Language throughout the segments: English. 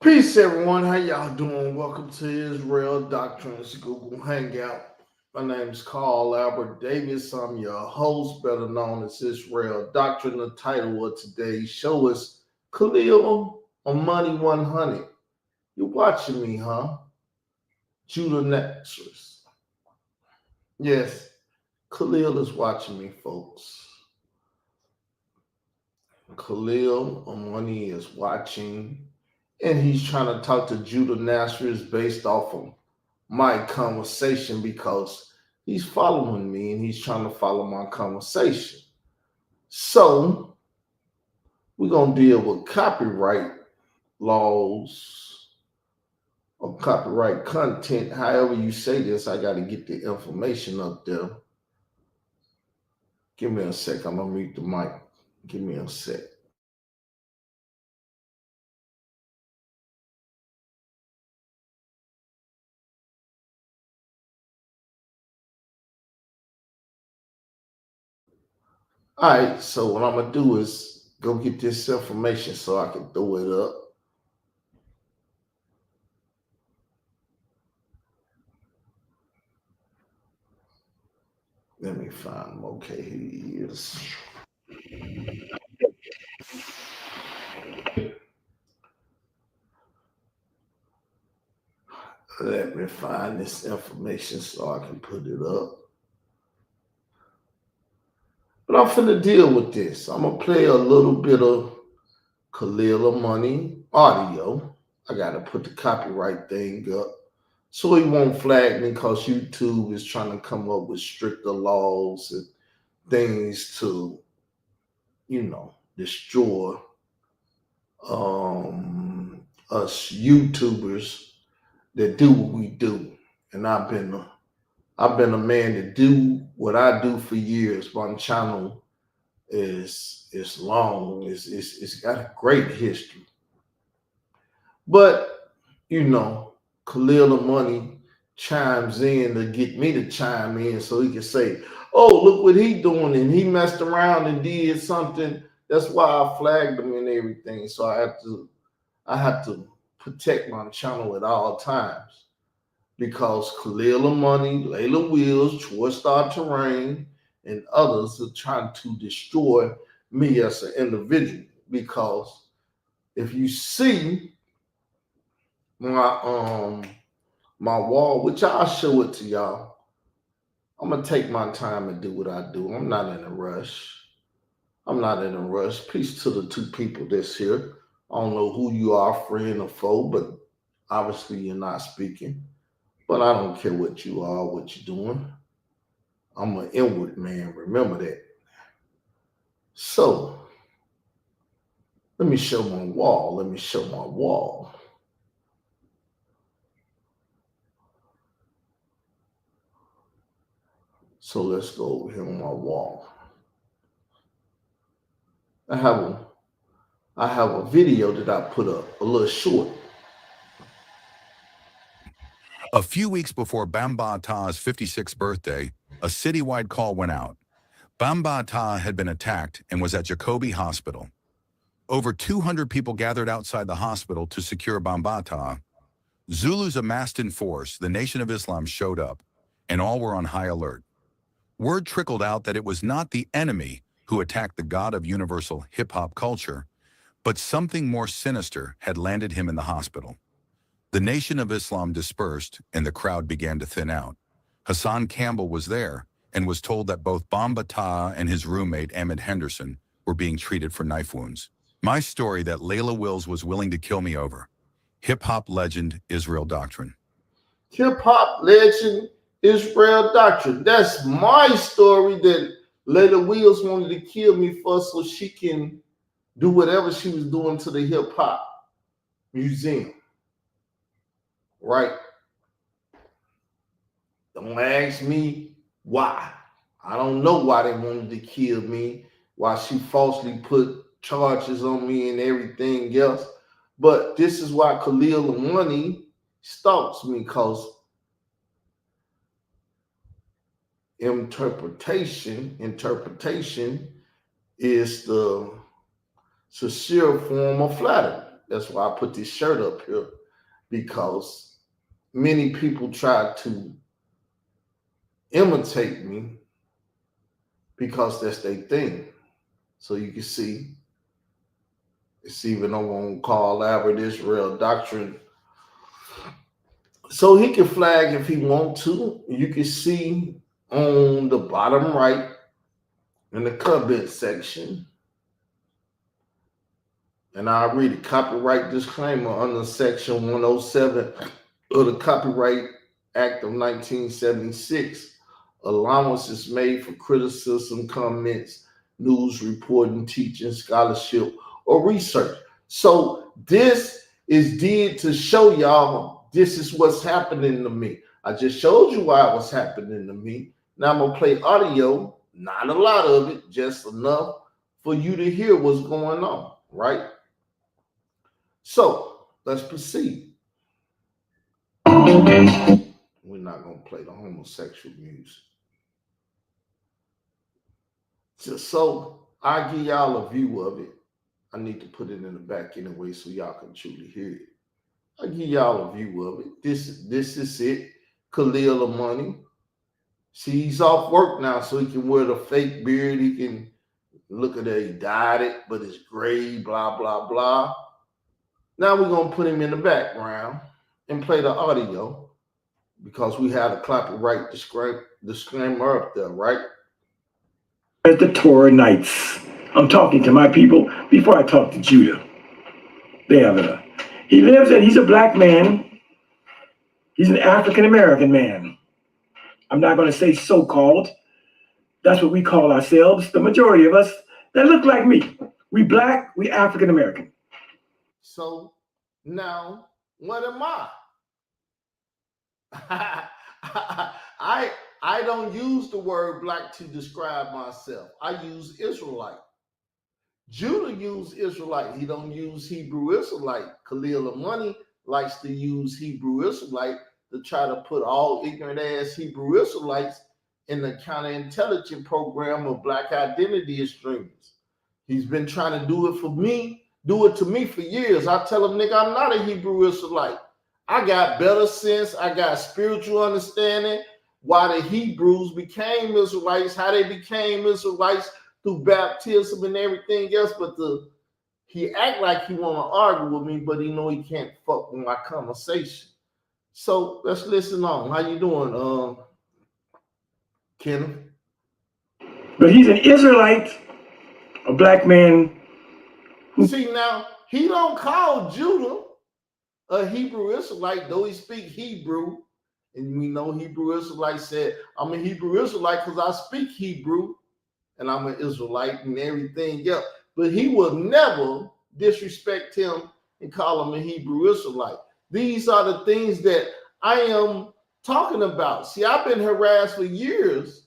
Peace, everyone. How y'all doing? Welcome to Israel Doctrines Google Hangout. My name is Carl Albert Davis. I'm your host, better known as Israel Doctrine. The title of today's show is Khalil on Money 100. You're watching me, huh? Judah Nazareth. Yes, Khalil is watching me, folks. Khalil on Money is watching, and he's trying to talk to Judah Nazareth based off of my conversation because he's following me and he's trying to follow my conversation. So we're gonna deal with copyright laws or copyright content. However you say this, I got to get the information up there. Give me a sec. I'm gonna mute the mic. Give me a sec. All right. So what I'm gonna do is go get this information so I can throw it up. Let me find him. Okay, here he is. Let me find this information so I can put it up. But I'm finna deal with this. I'm gonna play a little bit of Khalil Money audio. I gotta put the copyright thing up so he won't flag me because YouTube is trying to come up with stricter laws and things to, destroy us YouTubers that do what we do. And I've been a man to do what I do for years. My channel is long. It's got a great history. But Khalil Money chimes in to get me to chime in so he can say, "Oh, look what he doing," and he messed around and did something. That's why I flagged him and everything. So I have to protect my channel at all times because Khalil Money, Layla Wheels, Troy Star Terrain, and others are trying to destroy me as an individual. Because if you see my my wall, which I'll show it to y'all, I'm gonna take my time and do what I do. I'm not in a rush. I'm not in a rush. Peace to the two people that's here. I don't know who you are, friend or foe, but obviously you're not speaking. But I don't care what you are, what you're doing. I'm an inward man. Remember that. So let me show my wall. Let me show my wall. So let's go over here on my wall. I have a I have a video that I put up, a little short. A few weeks before Bamba Atta's 56th birthday, a citywide call went out. Bamba Atta had been attacked and was at Jacobi Hospital. Over 200 people gathered outside the hospital to secure Bamba Atta. Zulus amassed in force, the Nation of Islam showed up, and all were on high alert. Word trickled out that it was not the enemy who attacked the god of universal hip-hop culture, but something more sinister had landed him in the hospital. The Nation of Islam dispersed and the crowd began to thin out. Hassan Campbell was there and was told that both Bamba Atta and his roommate Ahmed Henderson were being treated for knife wounds. My story that Layla Wills was willing to kill me over. Hip-hop legend Israel Doctrine. Hip hop legend Israel Doctrine. That's my story that Layla Wheels wanted to kill me for so she can do whatever she was doing to the hip hop museum. Right? Don't ask me why. I don't know why they wanted to kill me, why she falsely put charges on me and everything else. But this is why Khalil Money stalks me, because interpretation is the sincere form of flattery. That's why I put this shirt up here, because many people try to imitate me because that's their thing. So you can see it's even over on Carl Albert Israel Doctrine. So he can flag if he want to. You can see on the bottom right in the comment section, and I'll read a copyright disclaimer under Section 107 of the Copyright Act of 1976. Allowance is made for criticism, comments, news reporting, teaching, scholarship, or research. So this is did to show y'all this is what's happening to me. I just showed you why it was happening to me. Now I'm gonna play audio, not a lot of it, just enough for you to hear what's going on, right? So let's proceed. We're not gonna play the homosexual music. Just so I give y'all a view of it. I need to put it in the back anyway so y'all can truly hear it. I give y'all a view of it. This is it. Khalil Amani. See, he's off work now, so he can wear the fake beard. He can look at it. He dyed it, but it's gray. Blah blah blah. Now we're gonna put him in the background and play the audio because we had a copyright disclaimer up there, right? At the Torah Nights. I'm talking to my people before I talk to Judah. They have it. He lives and he's a black man. He's an African-American man. I'm not going to say so-called. That's what we call ourselves. The majority of us that look like me. We black, we African-American. So now, what am I? I don't use the word black to describe myself. I use Israelite. Judah used Israelite. He don't use Hebrew Israelite. Khalil Amani likes to use Hebrew Israelite to try to put all ignorant ass Hebrew Israelites in the counterintelligence program of black identity extremists. He's been trying to do it to me for years. I tell him, nigga, I'm not a Hebrew Israelite. I got better sense. I got spiritual understanding. Why the Hebrews became Israelites, how they became Israelites through baptism and everything else. But he act like he want to argue with me, but he know he can't fuck with my conversation. So let's listen on. How you doing, Kenneth? But he's an Israelite, a black man. See, now, he don't call Judah a Hebrew Israelite, though he speak Hebrew. And we know Hebrew Israelite said, I'm a Hebrew Israelite because I speak Hebrew and I'm an Israelite and everything else. But he will never disrespect him and call him a Hebrew Israelite. These are the things that I am talking about. See, I've been harassed for years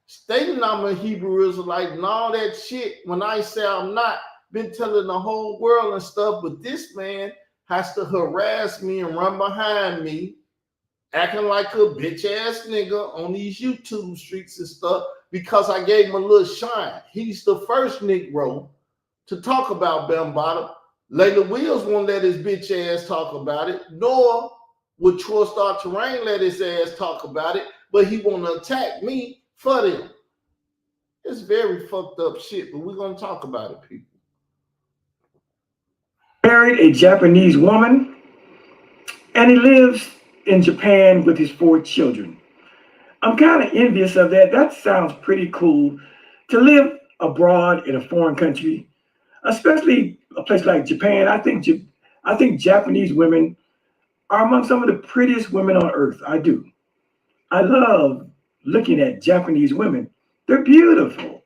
stating I'm a Hebrew Israelite and all that shit. When I say I'm not, been telling the whole world and stuff, but this man has to harass me and run behind me, acting like a bitch ass nigga on these YouTube streets and stuff because I gave him a little shine. He's the first Negro to talk about Bambaataa. Layla Wills won't let his bitch ass talk about it, nor would Troy Star Terrain let his ass talk about it, but he want to attack me for them. It's very fucked up shit, but we're going to talk about it, people. Married a Japanese woman, and he lives in Japan with his 4 children. I'm kind of envious of that. That sounds pretty cool to live abroad in a foreign country, especially a place like Japan. I think Japanese women are among some of the prettiest women on earth. I do. I love looking at Japanese women. They're beautiful.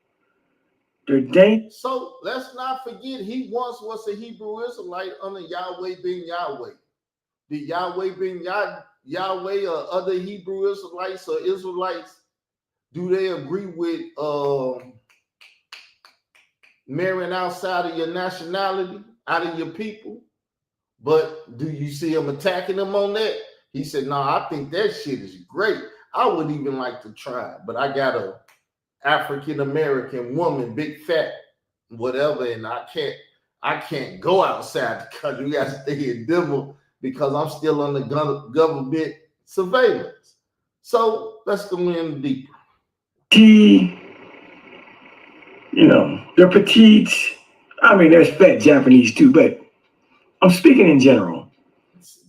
They're dainty. So let's not forget he once was a Hebrew Israelite under Yahweh ben Yahweh. Did Yahweh ben Yahweh or other Hebrew Israelites or Israelites, do they agree with marrying outside of your nationality, out of your people? But do you see him attacking them on that? He said, no, I think that shit is great. I would even like to try it, but I got a African-American woman, big fat, whatever, and I I can't go outside the country. We got to stay in Denver because I'm still under government surveillance. So let's go in deeper. They're petite. I mean, there's fat Japanese too, but I'm speaking in general.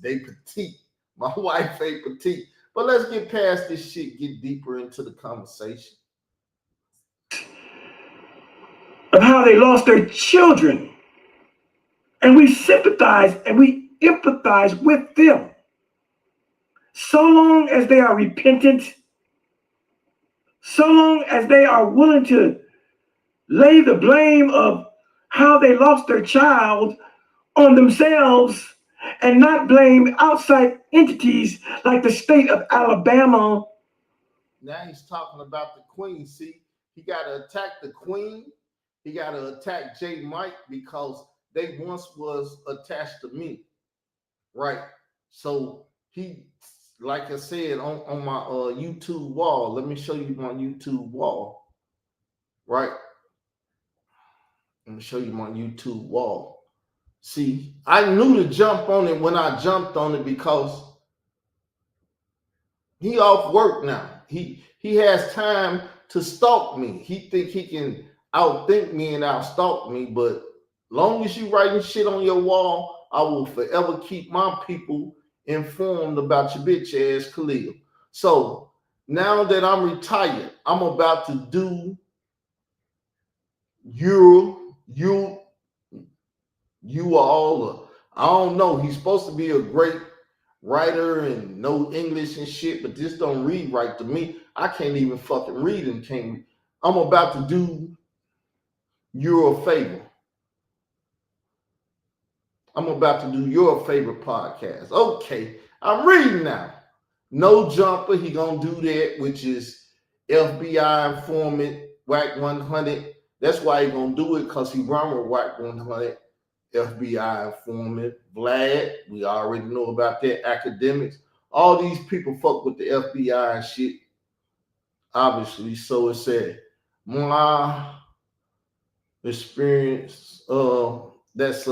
They petite. My wife ain't petite. But let's get past this shit, get deeper into the conversation. Of how they lost their children. And we sympathize and we empathize with them. So long as they are repentant, so long as they are willing to lay the blame of how they lost their child on themselves and not blame outside entities like the state of Alabama. Now he's talking about the queen. See, he got to attack the queen. He got to attack J. Mike because they once was attached to me. Right. So he, like I said, on my YouTube wall, let me show you my YouTube wall. Right. Let me show you my YouTube wall. See, I knew to jump on it when I jumped on it because he off work now. He has time to stalk me. He think he can outthink me and outstalk me, but long as you writing shit on your wall, I will forever keep my people informed about your bitch ass Khalil. So now that I'm retired, I'm about to do you all. I don't know. He's supposed to be a great writer and know English and shit, but this don't read right to me. I can't even fucking read and can't read. I'm about to do you a favor. I'm about to do your favorite podcast. Okay, I'm reading now. No Jumper, he gonna do that, which is FBI informant, WAC 100. That's why he gonna do it, because he run with WAC 100, FBI informant. Vlad, we already know about that. Academics, all these people fuck with the FBI and shit. Obviously, so it said my experience. That's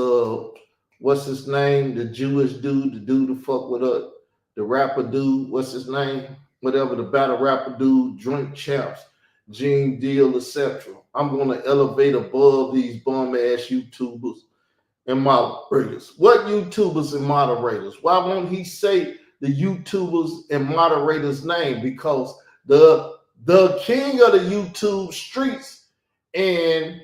what's his name? The Jewish dude, the dude who fuck with us, the rapper dude, what's his name? Whatever, the battle rapper dude, Drink Champs, Gene Deal, etc. I'm gonna elevate above these bum ass YouTubers and moderators. What YouTubers and moderators? Why won't he say the YouTubers and moderators' name? Because the king of the YouTube streets and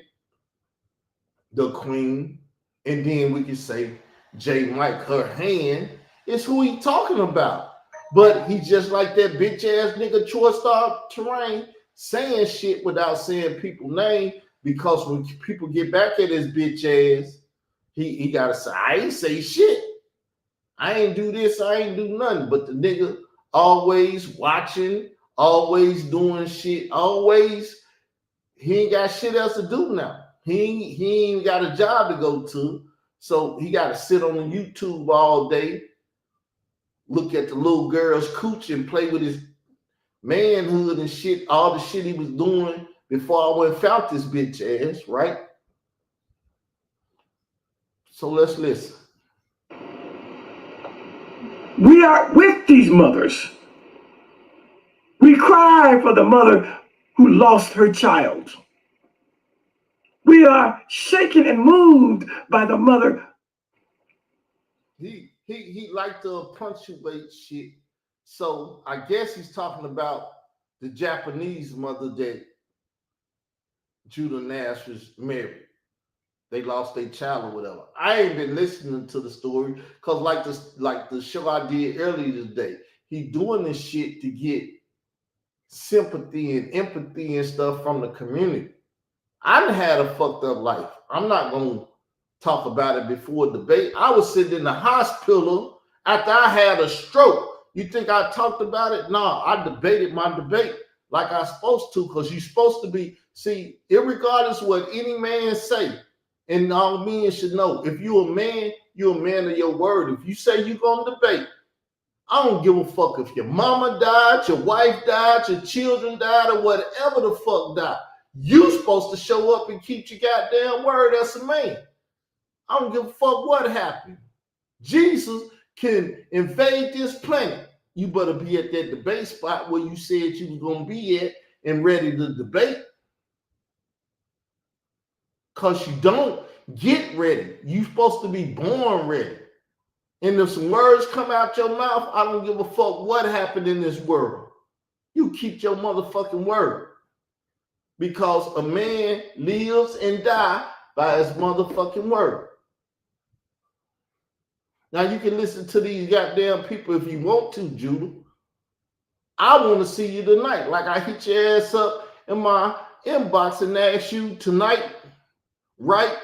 the queen, and then we can say J. Mike, her hand, is who he talking about. But he just like that bitch ass nigga Troy Star Terrain saying shit without saying people's name, because when people get back at his bitch ass, he gotta say, I ain't say shit. I ain't do this, I ain't do nothing. But the nigga always watching, always doing shit, always, he ain't got shit else to do now. He ain't got a job to go to. So he got to sit on the YouTube all day, look at the little girl's cooch and play with his manhood and shit, all the shit he was doing before I went and found this bitch ass, right? So let's listen. We are with these mothers. We cry for the mother who lost her child. We are shaken and moved by the mother. He like to punctuate shit. So I guess he's talking about the Japanese mother that Judah Nash was married. They lost their child or whatever. I ain't been listening to the story because like the show I did earlier today, he doing this shit to get sympathy and empathy and stuff from the community. I done had a fucked up life. I'm not going to talk about it before debate. I was sitting in the hospital after I had a stroke. You think I talked about it? No, I debated my debate like I was supposed to, because you're supposed to be, see, irregardless of what any man say, and all men should know, if you're a man of your word. If you say you're going to debate, I don't give a fuck if your mama died, your wife died, your children died, or whatever the fuck died. You supposed to show up and keep your goddamn word as a man. I don't give a fuck what happened. Jesus can invade this planet. You better be at that debate spot where you said you was going to be at and ready to debate. Because you don't get ready. You're supposed to be born ready. And if some words come out your mouth, I don't give a fuck what happened in this world. You keep your motherfucking word. Because a man lives and dies by his motherfucking word. Now you can listen to these goddamn people if you want to, Judah. I want to see you tonight. Like I hit your ass up in my inbox and ask you tonight, right?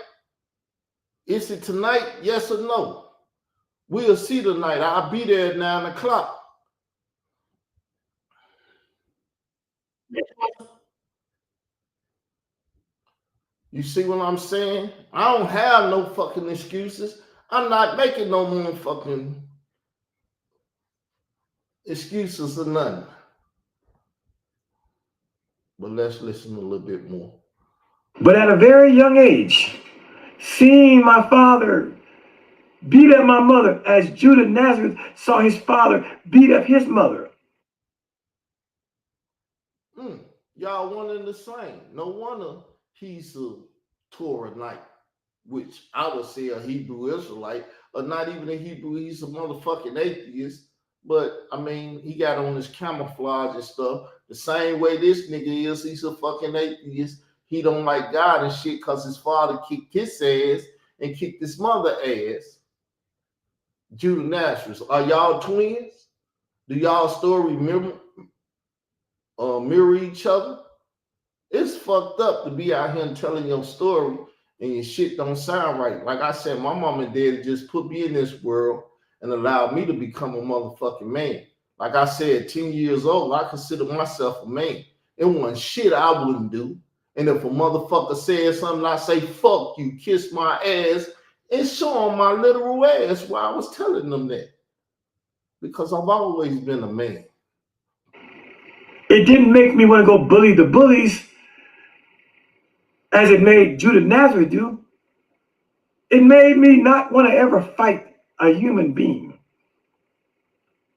Is it tonight? Yes or no? We'll see tonight. I'll be there at 9 o'clock. You see what I'm saying? I don't have no fucking excuses. I'm not making no more fucking excuses or nothing. But let's listen a little bit more. But at a very young age, seeing my father beat up my mother as Judah Nazareth saw his father beat up his mother. Y'all one and the same. No wonder he's a Torahnite, which I would say a Hebrew Israelite, or not even a Hebrew, he's a motherfucking atheist. But I mean, he got on his camouflage and stuff. The same way this nigga is, he's a fucking atheist. He don't like God and shit because his father kicked his ass and kicked his mother ass. Judah Nazareth. Are y'all twins? Do y'all story mirror each other? It's fucked up to be out here and telling your story and your shit don't sound right. Like I said, my mom and dad just put me in this world and allowed me to become a motherfucking man. Like I said, 10 years old, I consider myself a man. It wasn't shit I wouldn't do. And if a motherfucker said something, I say, fuck you, kiss my ass, and show them my literal ass while I was telling them that. Because I've always been a man. It didn't make me want to go bully the bullies as it made Judah Nazareth do. It made me not want to ever fight a human being.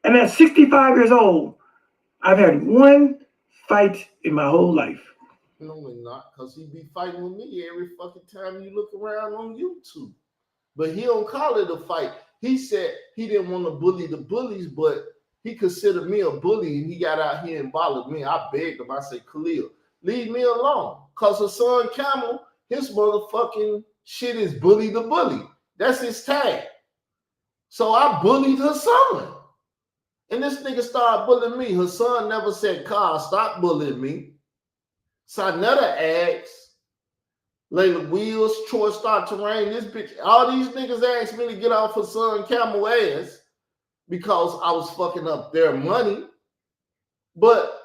And at 65 years old, I've had one fight in my whole life. No, we're not, because he be fighting with me every fucking time you look around on YouTube. But he don't call it a fight. He said he didn't want to bully the bullies, but he considered me a bully, and he got out here and bothered me. I begged him. I said, Khalil, leave me alone. Because her son Camel, his motherfucking shit is bully the bully. That's his tag. So I bullied her son. And this nigga started bullying me. Her son never said, Carl, stop bullying me. Sanetta asked, Layla Wheels, Troy Star Terrain, this bitch, all these niggas asked me to get off her son Camel ass because I was fucking up their money. But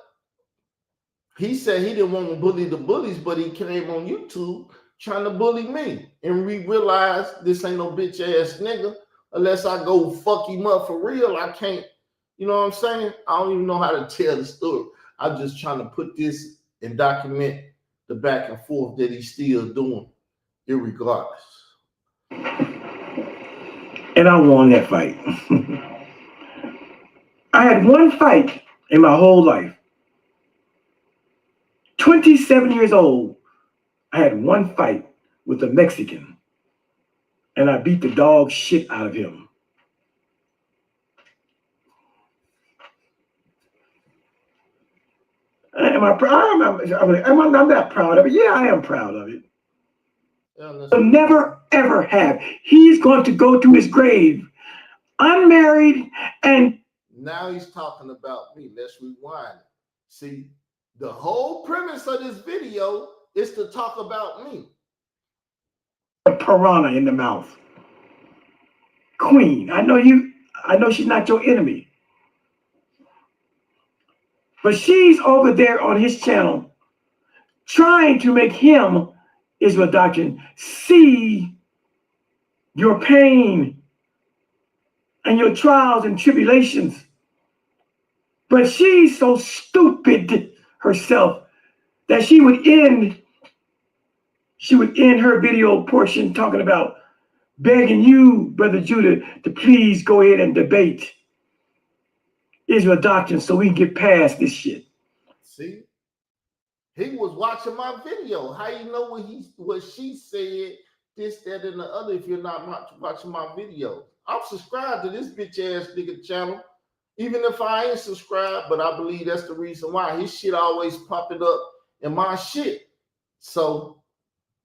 he said he didn't want to bully the bullies, but he came on YouTube trying to bully me. And we realized this ain't no bitch ass nigga. Unless I go fuck him up for real, I can't, you know what I'm saying? I don't even know how to tell the story. I'm just trying to put this and document the back and forth that he's still doing, irregardless. And I won that fight. I had one fight in my whole life. 27 years old, I had one fight with a Mexican, and I beat the dog shit out of him. Am I proud? I'm not proud of it. Yeah, I am proud of it. But never, ever have. He's going to go to his grave unmarried and... Now he's talking about me. Let's rewind. See, the whole premise of this video is to talk about me. A piranha in the mouth. Queen, I know she's not your enemy. But she's over there on his channel trying to make him, Israel Doctrine, see your pain and your trials and tribulations. But she's so stupid herself that she would end her video portion talking about begging you, Brother Judah, to please go ahead and debate Israel doctrine so we can get past this shit. See? He was watching my video. How you know what she said, this, that, and the other if you're not watching my video? I'm subscribed to this bitch ass nigga channel, even if I ain't subscribed, but I believe that's the reason why. His shit always popping up in my shit. So,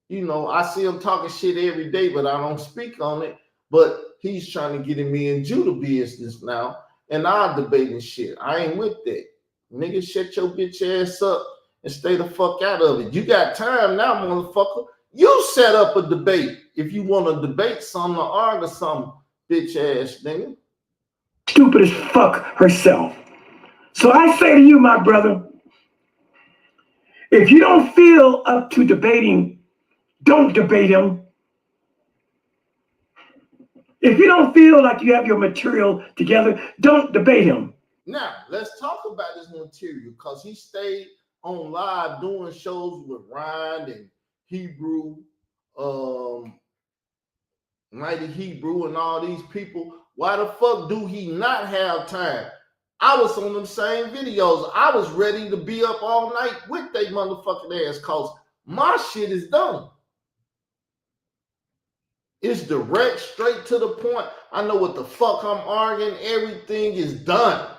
you know, I see him talking shit every day, but I don't speak on it. But he's trying to get in me and Judah business now, and I'm debating shit. I ain't with that. Nigga, shut your bitch ass up and stay the fuck out of it. You got time now, motherfucker. You set up a debate if you want to debate something or argue something, bitch ass nigga. Stupid as fuck herself. So I say to you, my brother, if you don't feel up to debating, don't debate him. If you don't feel like you have your material together, don't debate him. Now, let's talk about this material because he stayed on live doing shows with Ryan and Hebrew, Mighty Hebrew and all these people. Why the fuck do he not have time? I was on them same videos. I was ready to be up all night with they motherfucking ass because my shit is done. It's direct, straight to the point. I know what the fuck I'm arguing. Everything is done.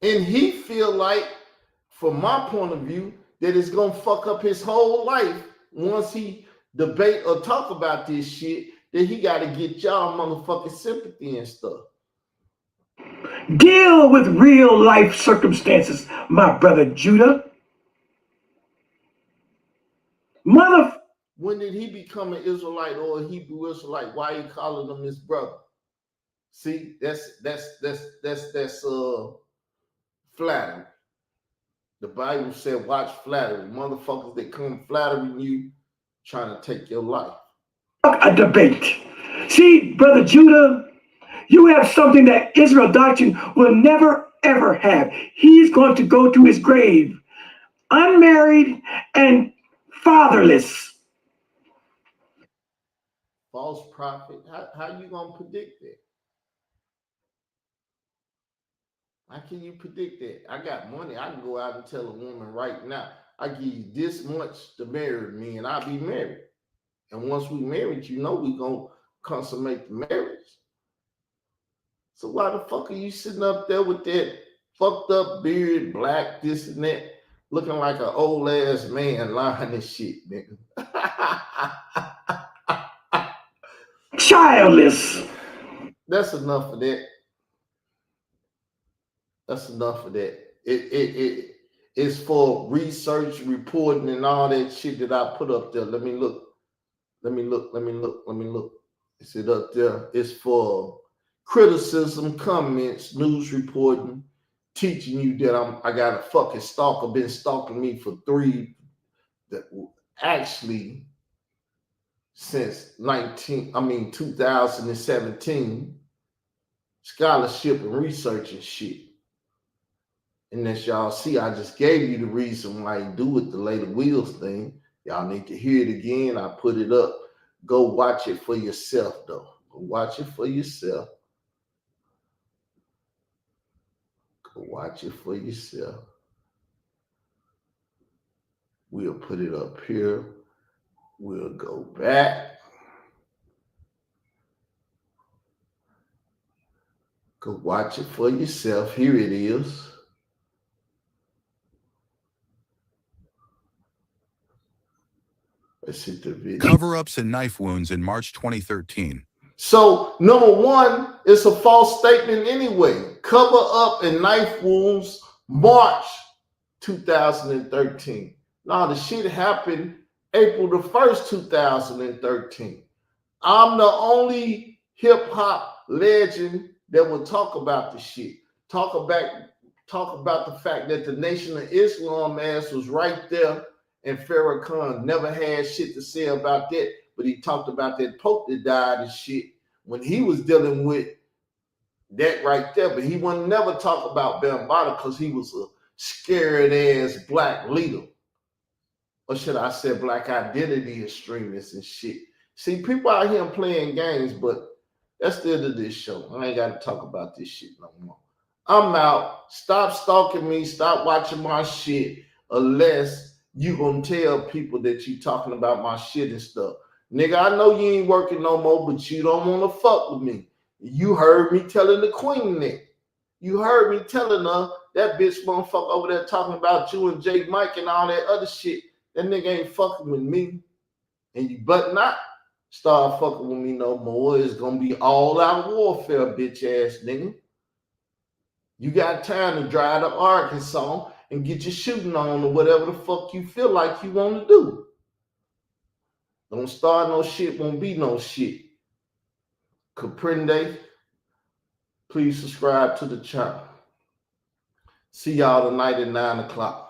And he feel like, from my point of view, that it's gonna fuck up his whole life once he debate or talk about this shit, that he gotta get y'all motherfucking sympathy and stuff. Deal with real life circumstances, my brother Judah. When did he become an Israelite or a Hebrew Israelite? Why are you calling him his brother? See, that's flattery. The Bible said, watch flattery. Motherfuckers that come flattering you, trying to take your life. A debate. See, brother Judah, you have something that Israel doctrine will never, ever have. He's going to go to his grave unmarried and fatherless. False prophet. How you gonna predict that? How can you predict that? I got money. I can go out and tell a woman right now, I give you this much to marry me and I'll be married. And once we married, you know we gonna consummate the marriage. So why the fuck are you sitting up there with that fucked up beard, black, this and that, looking like an old ass man lying this shit, nigga? Childless. That's enough of that. That's enough of that. It's for research, reporting, and all that shit that I put up there. Let me look. Is it up there? It's for criticism, comments, news reporting, teaching you that I got a fucking stalker been stalking me for since 2017, scholarship and research and shit. And as y'all see, I just gave you the reason why you do it, the Lady Wheels thing. Y'all need to hear it again. I put it up. Go watch it for yourself, though. Go watch it for yourself. Go watch it for yourself. We'll put it up here. We'll go back. Go watch it for yourself. Here it is. Let's hit the video. Cover-ups and knife wounds in March 2013. So, number one, it's a false statement anyway. Cover up and knife wounds, March 2013. Now, the shit happened April the 1st, 2013. I'm the only hip-hop legend that will talk about the shit. Talk about the fact that the Nation of Islam ass was right there, and Farrakhan never had shit to say about that, but he talked about that Pope that died and shit when he was dealing with that right there, but he would never talk about Bambaataa because he was a scared ass black leader. or should I say black identity extremists and shit. See, people out here playing games, but that's the end of this show. I ain't got to talk about this shit no more. I'm out. Stop stalking me. Stop watching my shit unless you gonna tell people that you talking about my shit and stuff. Nigga, I know you ain't working no more, but you don't want to fuck with me. You heard me telling the queen that. You heard me telling her that bitch motherfucker over there talking about you and Jay Mike and all that other shit. That nigga ain't fucking with me. And you but not start fucking with me no more. It's gonna be all out warfare, bitch ass nigga. You got time to drive to Arkansas and get your shooting on or whatever the fuck you feel like you want to do. Don't start no shit, won't be no shit. Comprende? Please subscribe to the channel. See y'all tonight at 9 o'clock.